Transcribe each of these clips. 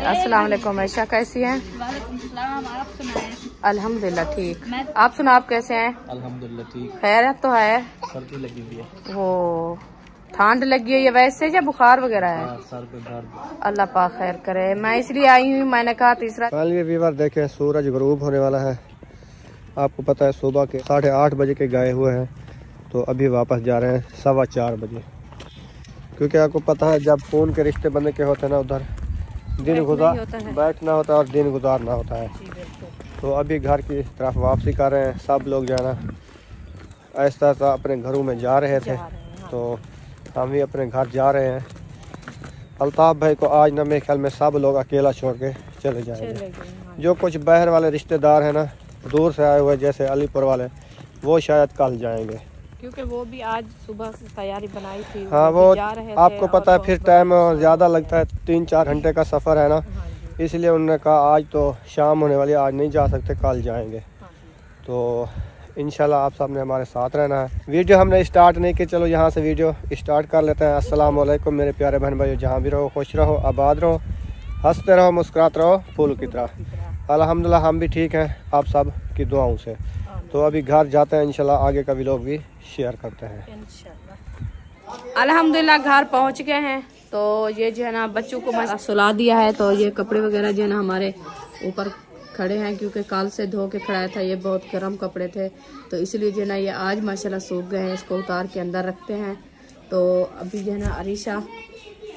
अस्सलाम वालेकुम। ऐशा कैसी हैं? वालेकुम सलाम। आप सुनाएं? अल्हम्दुलिल्लाह ठीक। आप सुना, आप कैसे हैं? अल्हम्दुलिल्लाह ठीक। खैरियत तो है? सर्दी लगी हुई है। वो ठंड लगी हुई है वैसे या बुखार वगैरह है? सर पे दर्द। अल्लाह पाक खैर करे। मैं इसलिए आई हूँ, मैंने कहा तीसरा। फाइनली व्यूअर देखें, सूरज गरूब होने वाला है। आपको पता है सुबह के 8:30 बजे के गए हुए हैं, तो अभी वापस जा रहे हैं 4:15 बजे। क्योंकि आपको पता है जब फ़ोन के रिश्ते बंदे के होते हैं ना, उधर दिन बैठना होता है और दिन गुजारना होता है। तो अभी घर की तरफ वापसी कर रहे हैं सब लोग। जाना ऐसा ऐसा अपने घरों में जा रहे थे, तो हम भी अपने घर जा रहे हैं। अल्ताफ़ भाई को आज ना मेरे ख्याल में सब लोग अकेला छोड़ के चले जाएंगे। जो कुछ बाहर वाले रिश्तेदार हैं ना, दूर से आए हुए जैसे अलीपुर वाले, वो शायद कल जाएंगे, क्योंकि वो भी आज सुबह से तैयारी बनाई थी। हाँ, वो जा रहे आपको पता है फिर टाइम ज़्यादा लगता है, 3-4 घंटे का सफ़र है ना, इसलिए उन्होंने कहा आज तो शाम होने वाली है, आज नहीं जा सकते, कल जाएंगे। तो इंशाल्लाह आप सब ने हमारे साथ रहना है। वीडियो हमने स्टार्ट नहीं की, चलो यहाँ से वीडियो स्टार्ट कर लेते हैं। अस्सलाम वालेकुम मेरे प्यारे बहन भाइयों, जहाँ भी रहो खुश रहो, आबाद रहो, हंसते रहो, मुस्कुराते रहो, फूल की तरह। अल्हम्दुलिल्लाह हम भी ठीक हैं आप सब की दुआओं से। तो अभी घर जाते हैं, इंशाल्लाह आगे का व्लॉग भी शेयर करते हैं। अल्हम्दुलिल्लाह घर पहुँच गए हैं। तो ये जो है ना बच्चों को मैं सुला दिया है। तो ये कपड़े वगैरह जो है ना हमारे ऊपर खड़े हैं, क्योंकि कल से धो के खड़ाया था। ये बहुत गर्म कपड़े थे, तो इसलिए जो है ना ये आज माशाल्लाह सूख गए हैं। इसको उतार के अंदर रखते हैं। तो अभी जो है ना अरीशा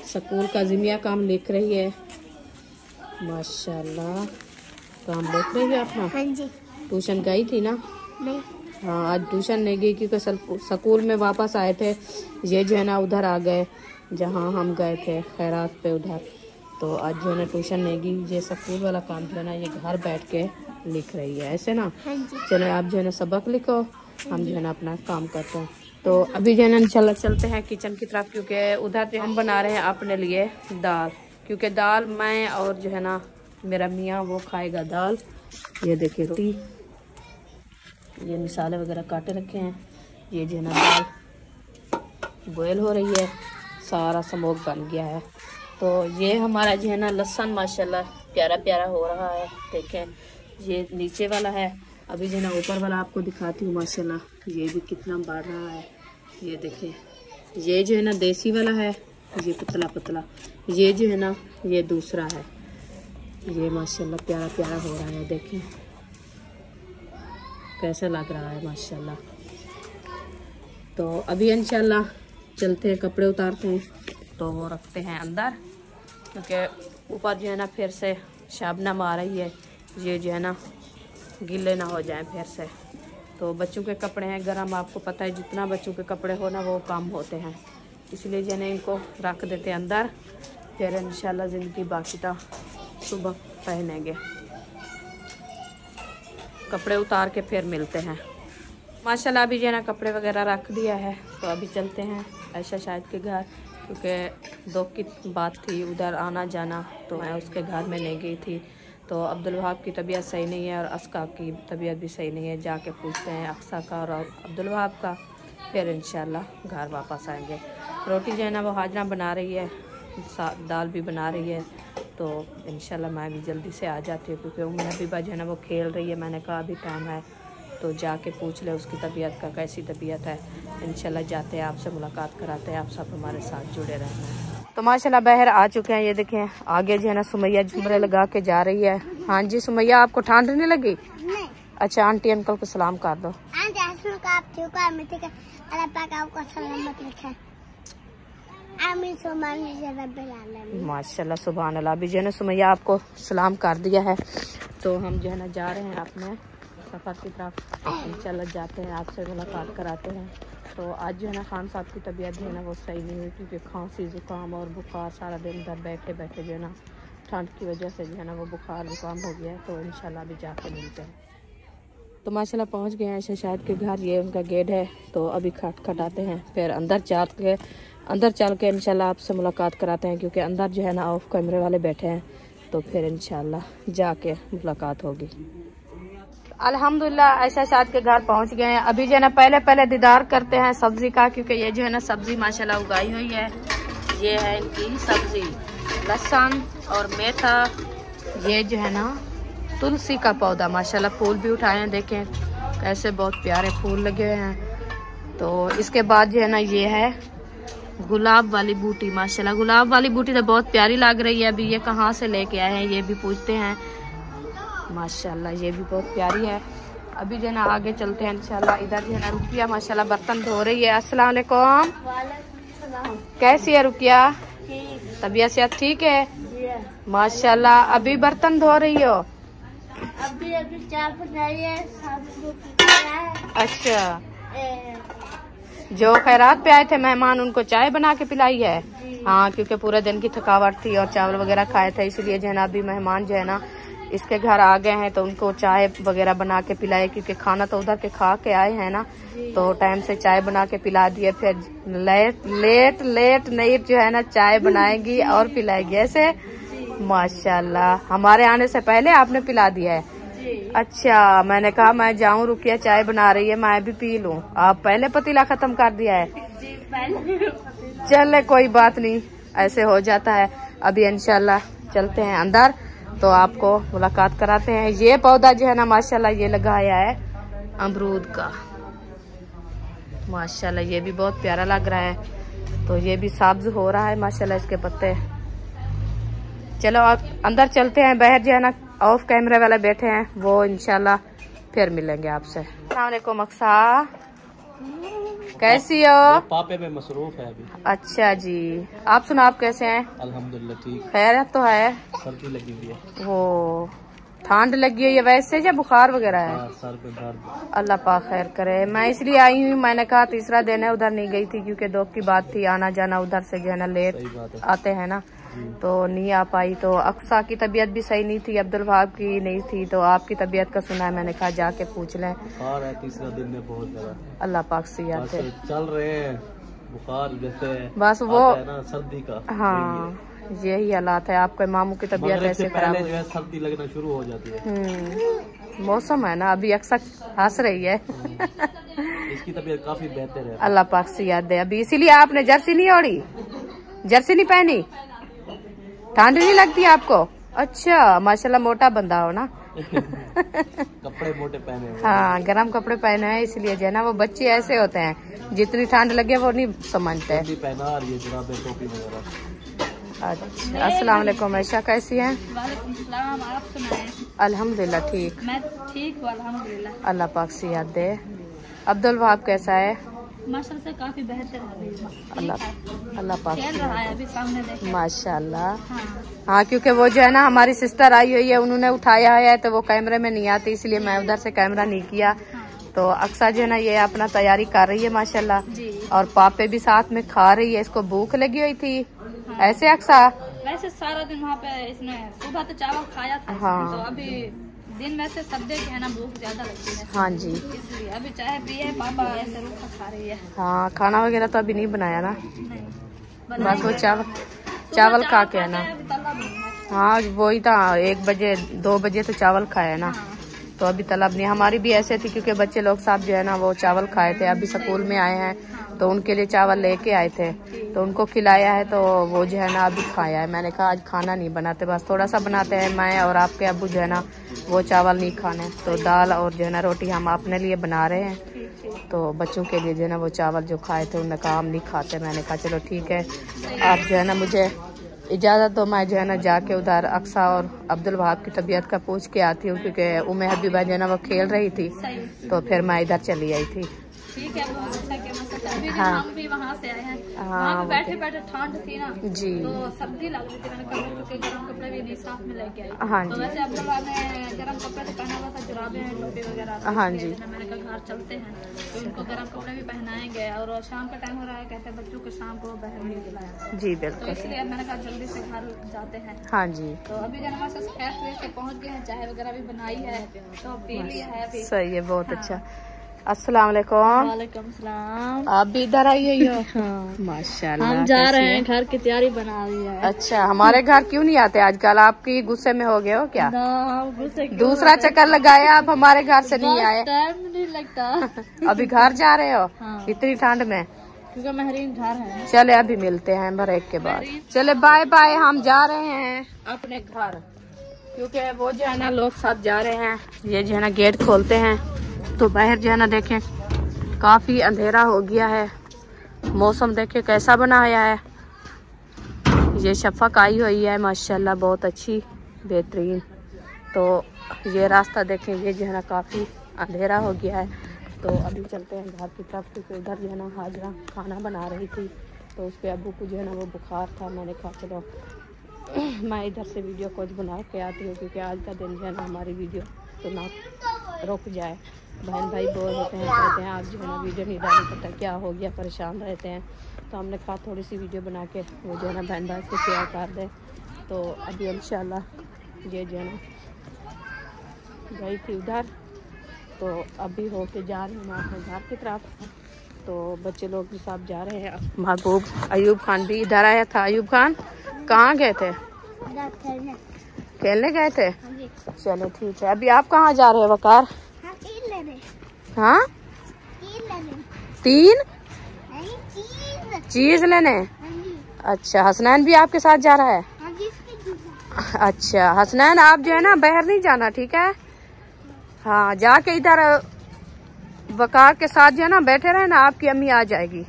स्कूल का जिमिया काम लिख रही है। माशाल्लाह काम लिख रही है अपना। हाँ जी। ट्यूशन गई थी ना? नहीं। हाँ, आज ट्यूशन नहीं गई क्योंकि स्कूल में वापस आए थे। ये जो है ना उधर आ गए जहाँ हम गए थे खैरात पे उधर। तो आज जो है ना ट्यूशन नहीं गई। ये स्कूल वाला काम जो है ना ये घर बैठ के लिख रही है, ऐसे ना। हाँ जी। चलो आप जो है ना सबक लिखो, हम जो है ना अपना काम करते हैं। तो अभी जो है ना चलते हैं किचन की तरफ, क्योंकि उधर जो हम बना रहे हैं अपने लिए दाल। क्योंकि दाल मैं और जो है ना मेरा मियाँ वो खाएगा दाल। ये देखिए रोटी, ये मसाले वगैरह काटे रखे हैं। ये जो है ना दाल बॉयल हो रही है, सारा स्मोक बन गया है। तो ये हमारा जो है ना लहसुन माशाल्लाह प्यारा प्यारा हो रहा है। देखें ये नीचे वाला है, अभी जो है ना ऊपर वाला आपको दिखाती हूँ। माशाल्लाह ये भी कितना बढ़ रहा है। ये देखें, ये जो है ना देसी वाला है, ये पतला पतला। ये जो है ना ये दूसरा है। ये माशाल्लाह प्यारा प्यारा हो रहा है। देखें कैसा लग रहा है माशाल्लाह। तो अभी इंशाल्लाह चलते हैं, कपड़े उतारते हैं, तो वो रखते हैं अंदर, क्योंकि ऊपर जो है ना फिर से शबनम आ रही है। ये जो है ना गीले ना हो जाए फिर से। तो बच्चों के कपड़े हैं गर्म, आपको पता है जितना बच्चों के कपड़े हो ना वो कम होते हैं, इसलिए जो है इनको रख देते हैं अंदर। फिर इंशाल्लाह ज़िंदगी बाकी तो सुबह पहनेंगे। कपड़े उतार के फिर मिलते हैं। माशाल्लाह अभी जो है ना कपड़े वगैरह रख दिया है। तो अभी चलते हैं ऐशा शायद के घर, क्योंकि दो की बात थी उधर आना जाना, तो मैं उसके घर में नहीं गई थी। तो अब्दुल वहाब की तबीयत सही नहीं है और अस्का की तबीयत भी सही नहीं है। जाके पूछते हैं अक्सा का और अब्दुल वहाब का, फिर इंशाल्लाह घर वापस आएंगे। रोटी जो है ना वो हाजरा बना रही है, दाल भी बना रही है। तो इंशाल्लाह मैं भी जल्दी से आ जाती हूँ, क्योंकि उम्र हबीबा जो है ना वो खेल रही है। मैंने कहा अभी टाइम है तो जाके पूछ ले उसकी तबीयत का, कैसी तबीयत है। इंशाल्लाह जाते हैं, आपसे मुलाकात कराते हैं। आप सब हमारे साथ जुड़े रहना। तो माशाल्लाह बाहर आ चुके हैं। ये देखें आगे जो है ना सुमैया झुमरे लगा के जा रही है। हाँ जी सुमैया, आपको ठंड नहीं लगी? नहीं। अच्छा आंटी अंकल को सलाम कर दो। माशाल्लाह सुभान अल्लाह। अभी जो है ना सुमैया आपको सलाम कर दिया है। तो हम जो है ना जा रहे हैं अपने सफ़र की तरफ। इंशाल्लाह जाते हैं, आपसे मुलाकात कराते हैं। तो आज जो है ना खान साहब की तबीयत जो है ना वो सही नहीं हुई, क्योंकि खांसी ज़ुकाम और बुखार, सारा दिन इधर बैठे बैठे जो है ना ठंड की वजह से जो है ना वो बुखार ज़ुकाम हो गया है। तो इंशाल्लाह अभी जाके मिलते हैं। तो माशाल्लाह पहुंच गए हैं ऐशा शायद के घर। ये उनका गेट है, तो अभी खटखटाते हैं, फिर अंदर चल के इंशाल्लाह आपसे मुलाकात कराते हैं, क्योंकि अंदर जो है ना ऑफ कैमरे वाले बैठे हैं। तो फिर इंशाल्लाह जाके मुलाकात होगी। अल्हम्दुलिल्लाह ऐशा शाद के घर पहुंच गए हैं। अभी जो है ना पहले दीदार करते हैं सब्जी का, क्योंकि ये जो है ना सब्जी माशाल्लाह उगाई हुई है। ये है इनकी सब्जी, लहसुन और मेथा, ये जो है ना तुलसी का पौधा, माशाल्लाह फूल भी उठाए हैं, देखें कैसे बहुत प्यारे फूल लगे हुए हैं। तो इसके बाद जो है ना ये है गुलाब वाली बूटी, माशाल्लाह गुलाब वाली बूटी तो बहुत प्यारी लग रही है। अभी ये कहाँ से लेके आए हैं ये भी पूछते हैं। माशाल्लाह ये भी बहुत प्यारी है। अभी जो है ना आगे चलते हैं इंशाल्लाह। इधर जो है ना रुकिया माशाल्लाह बर्तन धो रही है। अस्सलाम वालेकुम, कैसी है रुकिया? तबीयत सेहत ठीक है? माशाल्लाह। अभी बर्तन धो रही हो? अभी चाय बनाई है। अच्छा, जो खैरात पे आए थे मेहमान उनको चाय बना के पिलाई है? हाँ, क्योंकि पूरे दिन की थकावट थी और चावल वगैरह खाए थे, इसलिए जो है ना अभी मेहमान जो है ना इसके घर आ गए हैं तो उनको चाय वगैरह बना के पिलाए, क्योंकि खाना तो उधर के खा के आए हैं ना, तो टाइम से चाय बना के पिला दिए। फिर लेट नाइट जो है ना चाय बनाएगी और पिलाएगी ऐसे। माशाल्लाह, हमारे आने से पहले आपने पिला दिया है? अच्छा, मैंने कहा मैं जाऊं, रुकिया चाय बना रही है मैं भी पी लूं, आप पहले पतीला खत्म कर दिया है। चले कोई बात नहीं, ऐसे हो जाता है। अभी इंशाल्लाह चलते हैं अंदर तो आपको मुलाकात कराते हैं। ये पौधा जो है ना माशाल्लाह ये लगाया है अमरूद का, माशाल्लाह ये भी बहुत प्यारा लग रहा है। तो ये भी सब्ज हो रहा है माशाल्लाह इसके पत्ते। चलो आप अंदर चलते हैं। बाहर जो है ना ऑफ कैमरे वाले बैठे हैं, वो इंशाल्लाह फिर मिलेंगे आपसे। अस्सलाम वालेकुम अक्सा, कैसी हो? पापे में मसरूफ है अभी। अच्छा जी, आप सुना आप कैसे हैं? अल्हम्दुलिल्लाह ठीक। खैरियत तो है? सर्दी लगी हुई है। वो ठंड लगी हुई है वैसे या बुखार वगैरह है? सर पे दर्द। अल्लाह पाक खैर करे। मैं इसलिए आई हूँ, मैंने कहा तीसरा दिन है, उधर नहीं गई थी क्योंकि दो की बात थी, आना जाना उधर से जो है ना लेट आते हैं ना, तो नहीं आ पाई। तो अक्सा की तबीयत भी सही नहीं थी, अब्दुल वहाब की नहीं थी, तो आपकी तबीयत का सुना है, मैंने कहा जाके पूछ लें। बुखार है तीसरा दिन में बहुत ज्यादा। अल्लाह पाक से याद है, चल रहे हैं बुखार जैसे बस वो है ना सर्दी का। हाँ यही हालात है। आपके मामू की तबीयत ऐसे खराब जो है सर्दी लगना शुरू हो जाती है। मौसम है ना, अभी अक्सर हंस रही है। इसकी तबीयत काफी बेहतर है। अल्लाह पाक से याद है। अभी इसीलिए आपने जर्सी नहीं ओढ़ी, जर्सी नहीं पहनी, ठंड नहीं लगती आपको? अच्छा, माशाल्लाह मोटा बंदा हो ना। कपड़े मोटे पहने हुए। हाँ, गर्म कपड़े पहने हैं, इसलिए जो है ना वो बच्चे ऐसे होते हैं, जितनी ठंड लगे वो नहीं समझते। पहना और ये जुराबे टोपी वगैरह। अच्छा, अस्सलाम वालेकुम ऐशा, कैसी हैं? वालेकुम सलाम, आप सुनाएं? अल्हम्दुलिल्लाह ठीक। मैं ठीक हूँ अल्हम्दुलिल्लाह। अल्लाह पाक से याद दे। अब्दुल वहाब कैसा है? माशाल्लाह से काफी बेहतर है। अल्लाह पाक खेल रहा है अभी सामने देखें। माशाल्लाह। हाँ। हाँ, क्योंकि वो जो है ना हमारी सिस्टर आई हुई है, उन्होंने उठाया है तो वो कैमरे में नहीं आती, इसलिए मैं उधर से कैमरा नहीं किया। तो अक्सा जो है ना ये अपना तैयारी कर रही है माशाल्लाह, और पापे भी साथ में खा रही है, इसको भूख लगी हुई थी। ऐसे अक्सा वैसे सारा दिन वहाँ पे इसने सुबह तो चावल खाया था। हाँ। तो अभी दिन में से सब्जी जो है ना भूख ज्यादा लगती है। हाँ जी, इसलिए अभी चाय पिए, पापा ऐसे रूखा खा रही है। हाँ खाना वगैरह तो अभी नहीं बनाया ना, नहीं बस वो चावल खा के है ना। तला भी है। हाँ वही था, 1 बजे 2 बजे तो चावल खाया ना, तो अभी तलब नहीं। हमारी भी ऐसे थी क्योंकि बच्चे लोग साथ जो है ना वो चावल खाए थे, अभी स्कूल में आए हैं तो उनके लिए चावल लेके आए थे, तो उनको खिलाया है, तो वो जो है ना अभी खाया है। मैंने कहा आज खाना नहीं बनाते, बस थोड़ा सा बनाते हैं, मैं और आपके अब्बू जो है ना वो चावल नहीं खाने, तो दाल और जो है ना रोटी हम अपने लिए बना रहे हैं। तो बच्चों के लिए जो है ना वो चावल जो खाए थे उन्होंने कहा हम नहीं खाते। मैंने कहा चलो ठीक है, आप जो है ना मुझे इजाज़त दो, मैं जो है ना जाके उधर अक्सा और अब्दुल वहाब की तबीयत का पूछ के आती हूँ, क्योंकि उम्मे हबीबा जो है ना वो खेल रही थी, तो फिर मैं इधर चली आई थी। ठीक है, बहुत अच्छा किया। अभी भी हम भी वहाँ से आए हैं। वहाँ पे बैठे बैठे ठंड थी ना जी, तो सर्दी लग रही थी। मैंने कहा क्योंकि गर्म कपड़े भी नहीं साथ में लेके आई। हाँ तो जी, वैसे अब्दुल्ला ने गर्म कपड़े तो पहना हुआ था, जुराबे हैं, टोपी वगैरह। हाँ जी। मैंने कहा घर चलते हैं तो उनको गर्म कपड़े भी पहनाएंगे, और शाम का टाइम हो रहा है, कहते हैं बच्चों को शाम को बाहर नहीं बुलाया। जी तो बिल्कुल, इसलिए मैंने कहा जल्दी से घर जाते हैं। हाँ जी, तो अभी जन्मा से खैर से पहुँच गए हैं, चाय वगैरह भी बनाई है तो पी लिया है अभी। सही है, बहुत अच्छा। अस्सलाम वालेकुम। वालेकुम सलाम। आप भी इधर आई हुई हो? हाँ। माशाल्लाह। हम जा कैसी रहे है? हैं, घर की तैयारी बना रही है। अच्छा, हमारे घर क्यों नहीं आते आजकल? आपकी गुस्से में हो गए हो क्या? गुस्से क्यों? दूसरा चक्कर लगाया आप हमारे घर से नहीं आए? टाइम नहीं लगता। अभी घर जा रहे हो? हाँ। इतनी ठंड में? क्योंकि महरीन घर है। चले अभी मिलते हैं ब्रेक के बाद। चले बाय बाय, हम जा रहे हैं अपने घर, क्योंकि वो जो है ना लोग सब जा रहे हैं। ये जो है ना गेट खोलते हैं तो बाहर जो है ना देखें काफी अंधेरा हो गया है। मौसम देखे कैसा बनाया है। ये शफक आई हुई है माशाल्लाह, बहुत अच्छी बेहतरीन। तो ये रास्ता देखें, ये जो है ना काफ़ी अंधेरा हो गया है। तो अभी चलते हैं घर की तरफ, क्योंकि उधर जो है ना हाजरा खाना बना रही थी तो उसके अब्बू को जो है ना वो बुखार था। मैंने कहा चलो मैं इधर से वीडियो कुछ बना के आती हूँ, क्योंकि आज का दिन जो है ना हमारी वीडियो तो ना रुक जाए। बहन भाई बोल होते हैं, कहते हैं आप जो है ना वीडियो नहीं डाली, पता क्या हो गया, परेशान रहते हैं। तो हमने कहा थोड़ी सी वीडियो बना के वो जो है ना बहन भाई से शेयर कर दें। तो अभी इंशाल्लाह ये जो है ना गई थी उधर, तो अभी होके जा रही हूँ अपने घर की तरफ। तो बच्चे लोग भी सब जा रहे हैं। महबूब अयूब खान भी इधर आया था। अयूब खान कहाँ गए थे? खेलने गए थे। चलो ठीक है। अभी आप कहाँ जा रहे हैं वकार? हाँ, तीन चीज लेने। अच्छा, हसनैन भी आपके साथ जा रहा है? अच्छा हसनैन, आप जो है ना बाहर नहीं जाना, ठीक है? हाँ, जाके इधर वकार के साथ जो है ना बैठे रहे ना, आपकी अम्मी आ जाएगी।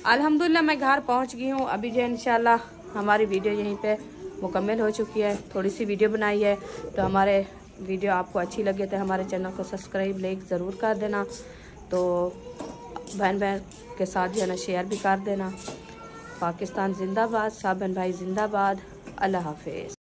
अल्हम्दुलिल्लाह मैं घर पहुंच गई हूँ। अभी जो है इंशाल्लाह हमारी वीडियो यहीं पे मुकम्मल हो चुकी है। थोड़ी सी वीडियो बनाई है, तो हमारे वीडियो आपको अच्छी लगे तो हमारे चैनल को सब्सक्राइब लाइक ज़रूर कर देना। तो बहन के साथ जो है ना शेयर भी कर देना। पाकिस्तान जिंदाबाद, सब बहन भाई जिंदाबाद। अल्लाह हाफिज़।